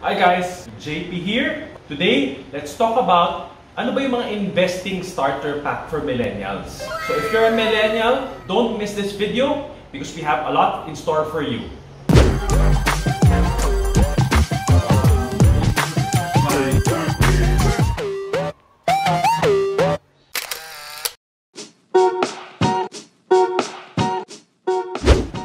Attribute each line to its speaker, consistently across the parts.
Speaker 1: Hi guys, JP here. Today, let's talk about ano ba yung mga investing starter pack for millennials. So if you're a millennial, don't miss this video because we have a lot in store for you.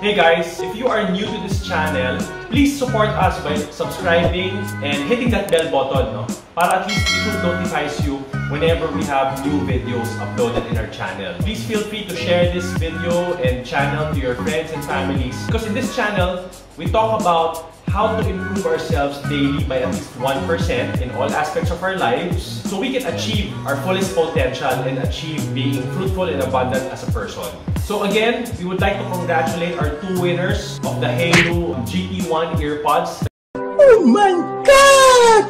Speaker 1: Hey guys, if you are new to this channel, please support us by subscribing and hitting that bell button, no? Para at least YouTube notifies you whenever we have new videos uploaded in our channel. Please feel free to share this video and channel to your friends and families because in this channel, we talk about how to improve ourselves daily by at least 1% in all aspects of our lives so we can achieve our fullest potential and achieve being fruitful and abundant as a person. So again, we would like to congratulate our two winners of the Halo GT1 earpods.
Speaker 2: Oh my God!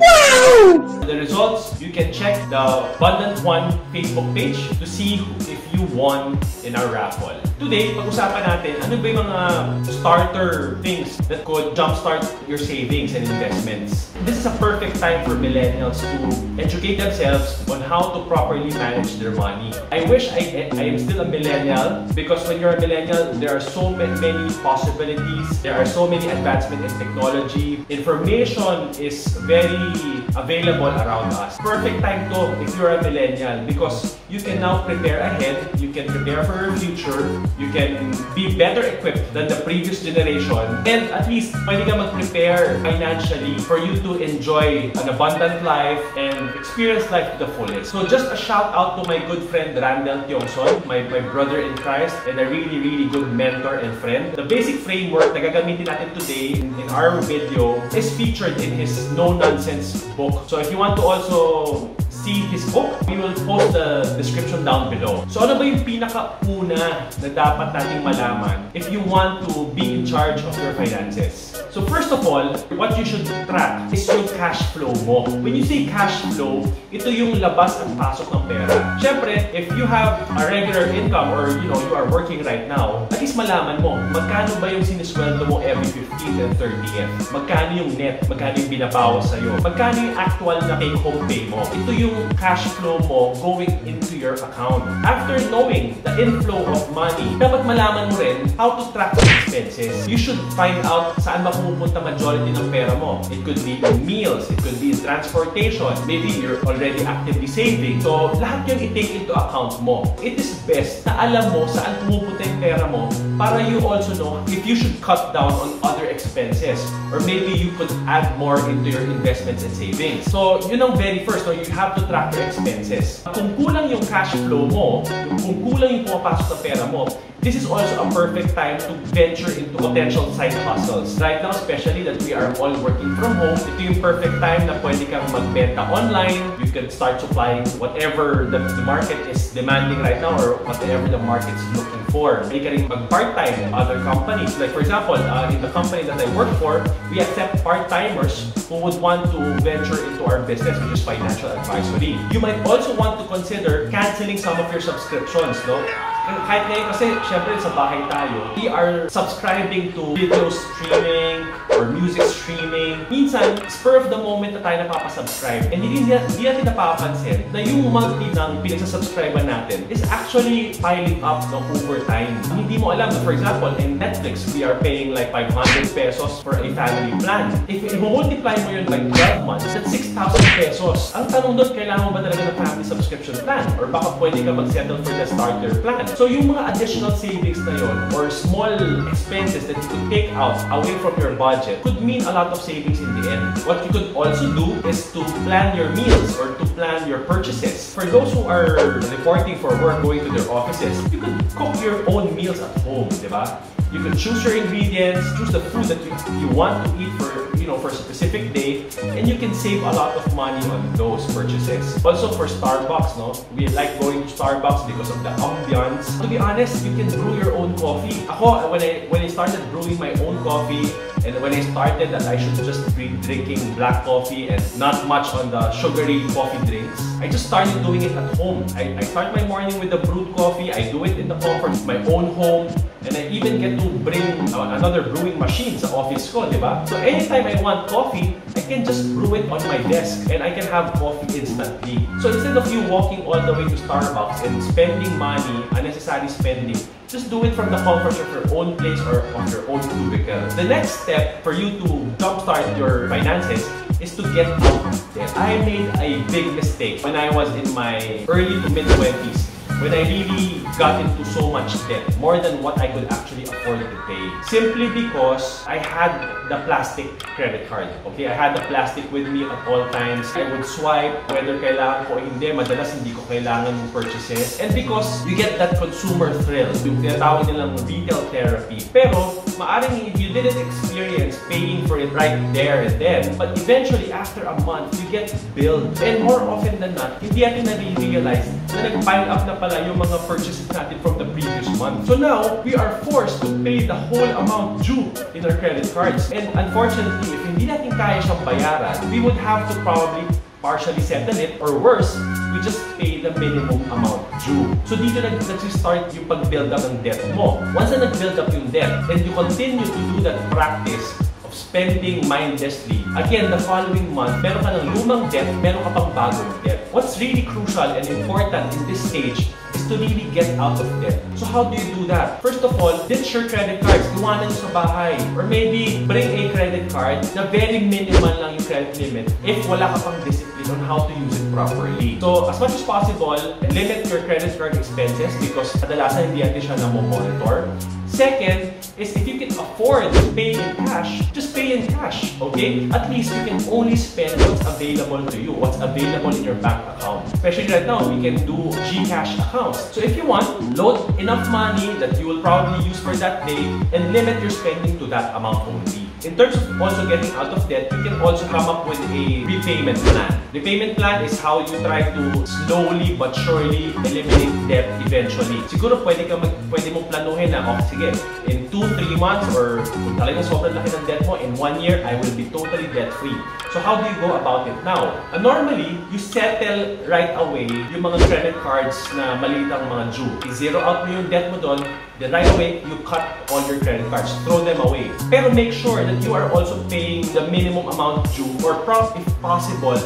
Speaker 2: Wow!
Speaker 1: The results, you can check the Abundant One Facebook page to see if you won in our raffle. Today, pag-usapan natin ano ba yung mga starter things that could jumpstart your savings and investments. This is a perfect time for millennials to educate themselves on how to properly manage their money. I wish I am still a millennial because when you're a millennial, there are so many possibilities. There are so many advancements in technology. Information is very available around us. Perfect time to if you're a millennial because you can now prepare ahead, you can prepare for your future, you can be better equipped than the previous generation, and at least pwede ka mag-prepare financially for you to enjoy an abundant life and experience life to the fullest. So just a shout out to my good friend Randall Tiongson, my brother in Christ and a really good mentor and friend. The basic framework na gagamitin natin today in our video is featured in his No Nonsense book. So if you want to also see his book, we will post the description down below. So ano ba yung pinaka-una na dapat nating malaman if you want to be in charge of your finances? So first of all, what you should track is yung cash flow mo. When you say cash flow, ito yung labas at pasok ng pera. Siyempre, if you have a regular income or you are working right now, at least malaman mo, magkano ba yung sinisweldo mo every 15th and 30th? Magkano yung net? Magkano yung binabawas sa'yo? Magkano yung actual na take-home pay mo? Ito yung cash flow mo going into your account. After knowing the inflow of money, dapat malaman mo rin how to track the expenses. You should find out saan mapupunta majority ng pera mo. It could be in meals, it could be in transportation, maybe you're already actively saving. So, lahat yung i-take into account mo. It is best na alam mo saan pumupunta yung pera mo para you also know if you should cut down on other expenses or maybe you could add more into your investments and savings. So, yun ang very first, you have to track your expenses. Kung kulang yung cash flow mo, kung kulang yung pumapasok na pera mo, this is also a perfect time to venture into potential side hustles. Right now, especially that we are all working from home, ito yung perfect time na pwede kang magbenta online. You can start supplying whatever the market is demanding right now or whatever the market is looking for. Pwede ka rin mag-part-time in other companies. Like for example, in the company that I work for, we accept part-timers who would want to venture into our business, which is financial advisory. You might also want to consider canceling some of your subscriptions, no? Kahit ngayon kasi, syempre sa bahay tayo, we are subscribing to video streaming or music streaming. Minsan, spur of the moment na tayo napapasubscribe. And hindi natin napapansin na yung monthly ng pinagsasubscribe natin is actually piling up over time. Hindi mo alam na, for example, in Netflix, we are paying like 500 pesos for a family plan. If i-multiply mo yun by 12 months, that's 6,000 pesos. Ang tanong doon, kailangan mo ba talaga ng family subscription plan? Or baka pwede ka mag-settle for the starter plan? So yung mga additional savings na yun or small expenses that you could take out away from your budget could mean a lot of savings in the end. What you could also do is to plan your meals or to plan your purchases. For those who are reporting for work, going to their offices, you could cook your own meals at home, di ba? You can choose your ingredients, choose the food that you want to eat for for a specific day, and you can save a lot of money on those purchases. Also for Starbucks, no? We like going to Starbucks because of the ambiance. To be honest, you can brew your own coffee. Ako, when I started brewing my own coffee, and when I started that I should just be drinking black coffee and not much on the sugary coffee drinks, I just started doing it at home. I start my morning with the brewed coffee. I do it in the comfort of my own home. And I even get to bring another brewing machine sa office ko, di ba? So anytime I want coffee, I can just brew it on my desk and I can have coffee instantly. So instead of you walking all the way to Starbucks and spending money, unnecessary spending, just do it from the comfort of your own place or of your own cubicle. The next step for you to jumpstart your finances is to get out of debt. I made a big mistake when I was in my early to mid-20s. When I really got into so much debt, more than what I could actually afford to pay. Simply because I had the plastic credit card. Okay, I had the plastic with me at all times. I would swipe whether kailangan ko o hindi. Madalas hindi ko kailangan yung purchases. And because you get that consumer thrill, yung tinatawag nilang retail therapy. Pero, maaring if you didn't experience paying for it right there and then, but eventually after a month, you get billed. And more often than not, hindi natin na-realize na nag-pile up na pala yung mga purchases natin from the previous month. So now, we are forced to pay the whole amount due in our credit cards. And unfortunately, if hindi natin kaya siyang bayaran, we would have to probably partially settle it, or worse, we just pay the minimum amount due. So dito nag-start yung pag-build up ng debt mo. Once na nag-build up yung debt, and you continue to do that practice of spending mindlessly, again, the following month, meron ka ng lumang debt, meron ka pang bagong debt. What's really crucial and important in this stage is to really get out of debt. So how do you do that? First of all, ditch your credit cards. Iwanan nyo sa bahay. Or maybe bring a credit card na very minimal lang yung credit limit if wala ka pang discipline on how to use it properly. So as much as possible, limit your credit card expenses because kadalasan hindi natin siya na-monitor. Second is if you can afford to pay in cash, just pay in cash, okay? At least you can only spend what's available to you, what's available in your bank account. Especially right now, we can do GCash accounts. So if you want, load enough money that you will probably use for that day and limit your spending to that amount only. In terms of also getting out of debt, you can also come up with a repayment plan. Repayment plan is how you try to slowly but surely eliminate debt eventually. Siguro pwede mong planuhin na, oh, sige, in 2-3 months or kung talagang sobrang laki ng debt mo, in 1 year, I will be totally debt-free. So how do you go about it now? Normally, you settle right away yung mga credit cards na maliit ang mga due. I-zero out mo yung debt mo doon, then right away, you cut all your credit cards. Throw them away. Pero make sure that you are also paying the minimum amount due or if possible,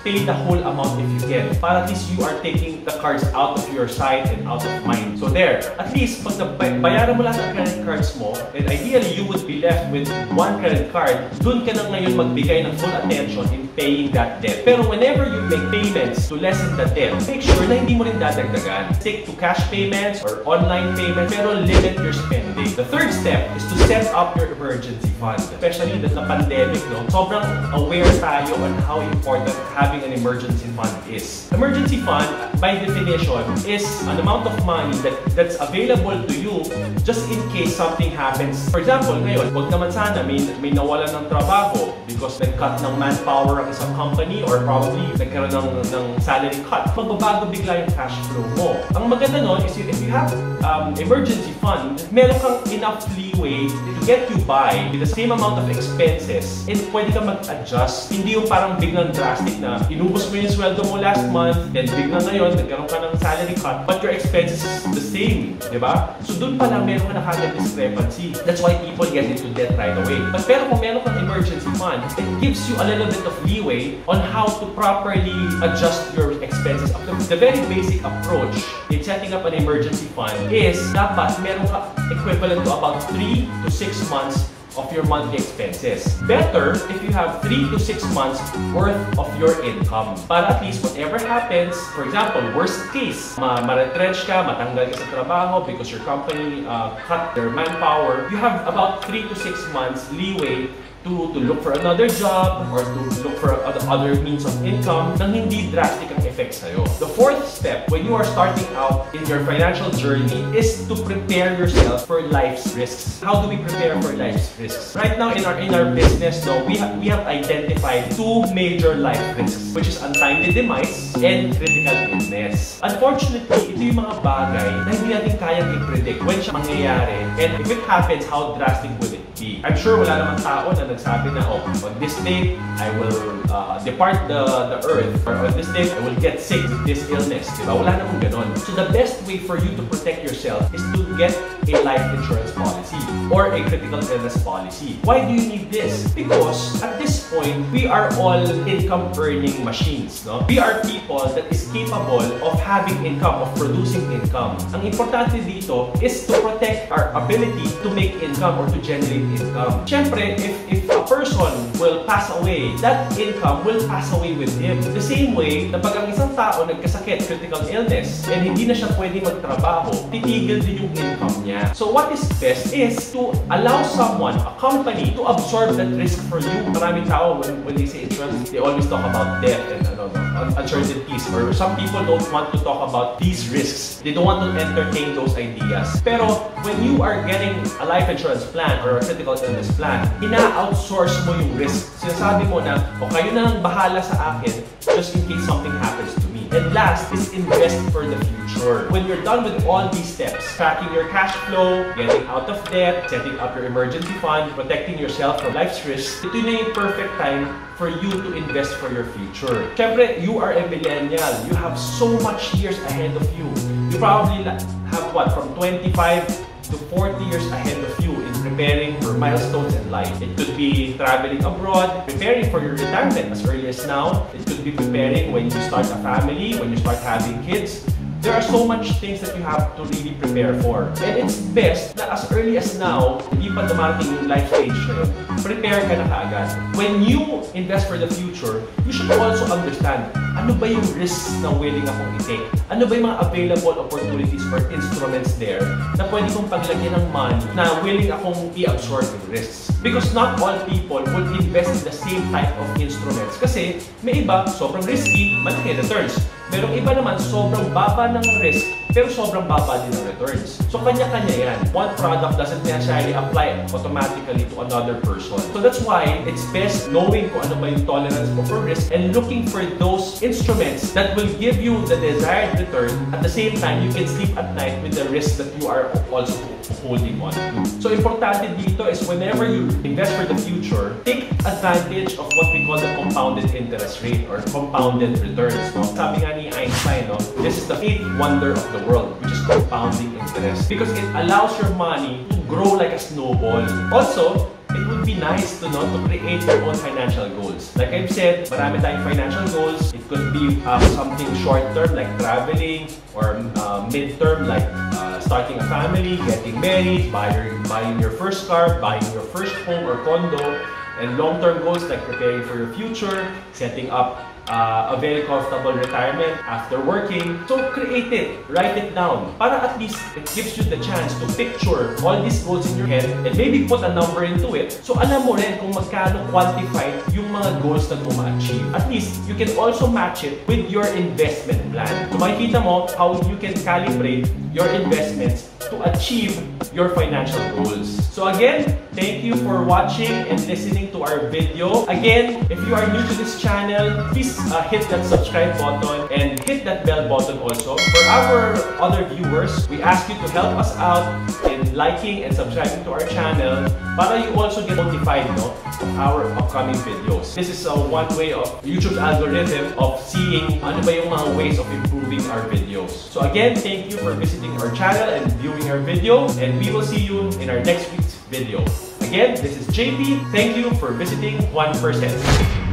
Speaker 1: pay the whole amount if you can. Para at least you are taking the cards out of your sight and out of mind. So there, at least pag bayaran mo lahat ng credit cards mo, and ideally you would be left with one credit card, dun ka na ngayon magbigay ng full attention in paying that debt. Pero whenever you make payments to lessen the debt, make sure na hindi mo rin dadagdagan. Stick to cash payments or online payments, pero limit your spending. The third step is to set up your emergency fund. Especially that na pandemic, no? Sobrang aware tayo on how important having an emergency fund is. Emergency fund, by definition, is an amount of money that's available to you just in case something happens. For example, ngayon, wag naman sana may nawalan ng trabaho because nag-cut ng manpower ang isang company or probably nagkaroon ng salary cut. Magbabago bigla yung cash flow mo. Ang maganda nun is if you have emergency fund, meron kang enough leeway to get you by with the same amount of expenses and pwede ka mag-adjust. Hindi yung parang biglang drastic na inubos mo yung sweldo mo last month, then biglang ngayon, nagkaroon ka ng salary cut, but your expenses is the same, di ba? So doon pa lang meron ka na kagad discrepancy. That's why people get into debt right away. But pero kung meron kang emergency fund, it gives you a little bit of leeway on how to properly adjust your expenses. The very basic approach in setting up an emergency fund is dapat meron ka equivalent to about 3 to 6 months of your monthly expenses. Better if you have 3 to 6 months worth of your income. Para at least whatever happens, for example, worst case, ma-retrench ka, matanggal ka sa trabaho because your company cut their manpower, you have about 3 to 6 months leeway to look for another job or to look for other means of income nang hindi drastic ang effect sa'yo. The fourth step when you are starting out in your financial journey is to prepare yourself for life's risks. How do we prepare for life's risks? Right now in our business, we have identified two major life risks, which is untimely demise and critical illness. Unfortunately, ito yung mga bagay na hindi natin kayang i-predict when siya mangyayari, and if it happens, how drastic would it be? I'm sure wala namang tao na nagsabi na, oh, on this date, I will depart the earth, or on this date, I will get sick with this illness. Diba? Wala namang ganon. So the best way for you to protect yourself is to get a life insurance policy or a critical illness policy. Why do you need this? Because at this point, we are all income earning machines. No? We are people that is capable of having income, of producing income. Ang importante dito is to protect our ability to make income or to generate income. Siyempre, if a person will pass away, that income will pass away with him. The same way na pag ang isang tao nagkasakit, critical illness, and hindi na siya pwede magtrabaho, titigil din yung income niya. So what is best is to allow someone, a company, to absorb that risk for you. Maraming tao, when they say insurance, they always talk about death and uncertainties, or some people don't want to talk about these risks. They don't want to entertain those ideas. Pero when you are getting a life insurance plan or a critical illness plan, ina-outsource mo yung risk. Sinasabi mo na, o kayo na lang bahala sa akin just in case something happens to me. And last is invest for the future. When you're done with all these steps, tracking your cash flow, getting out of debt, setting up your emergency fund, protecting yourself from life's risks, ito na yung perfect time for you to invest for your future. Siyempre, you are a millennial. You have so much years ahead of you. You probably have what, from 25 to 40 years ahead of you in preparing for milestones in life. It could be traveling abroad, preparing for your retirement as early as now. It could be preparing when you start a family, when you start having kids. There are so much things that you have to really prepare for. And it's best na as early as now, hindi pa dumarating yung life stage na yun, prepare ka na kaagad. When you invest for the future, you should also understand ano ba yung risks na willing akong i-take? Ano ba yung mga available opportunities or instruments there na pwede kong paglagyan ng money na willing akong i-absorb yung risks? Because not all people will invest in the same type of instruments. Kasi may iba, sobrang risky, malaki returns. Merong iba naman, sobrang baba ng risk, pero sobrang baba din ng returns. So, kanya-kanya yan. One product doesn't necessarily apply automatically to another person. So, that's why it's best knowing kung ano ba yung tolerance mo for risk and looking for those instruments that will give you the desired return. At the same time, you can sleep at night with the risk that you are also holding on to. So, importante dito is whenever you invest for the future, take advantage of what we call the compounded interest rate or compounded returns. No? Sabi nga ni Einstein, no? This is the eighth wonder of the world, which is compounding interest. Because it allows your money to grow like a snowball. Also, it would be nice to create your own financial goals. Like I've said, marami tayong financial goals. It could be something short-term like traveling, or mid-term like starting a family, getting married, buying your first car, buying your first home or condo, and long-term goals like preparing for your future, setting up a very comfortable retirement after working. So create it, write it down, para at least it gives you the chance to picture all these goals in your head and maybe put a number into it. So alam mo rin kung magkano quantified yung mga goals na ma-achieve. At least you can also match it with your investment plan. So makikita mo how you can calibrate your investments to achieve your financial goals. So again, thank you for watching and listening to our video. Again, if you are new to this channel, please hit that subscribe button and hit that bell button also. For our other viewers, we ask you to help us out in liking and subscribing to our channel para you also get notified of our upcoming videos. This is one way of YouTube's algorithm of seeing ano ba yung mga ways of improving our videos. So again, thank you for visiting our channel and viewing our video, and we will see you in our next week's video. Again, this is JP. Thank you for visiting 1%.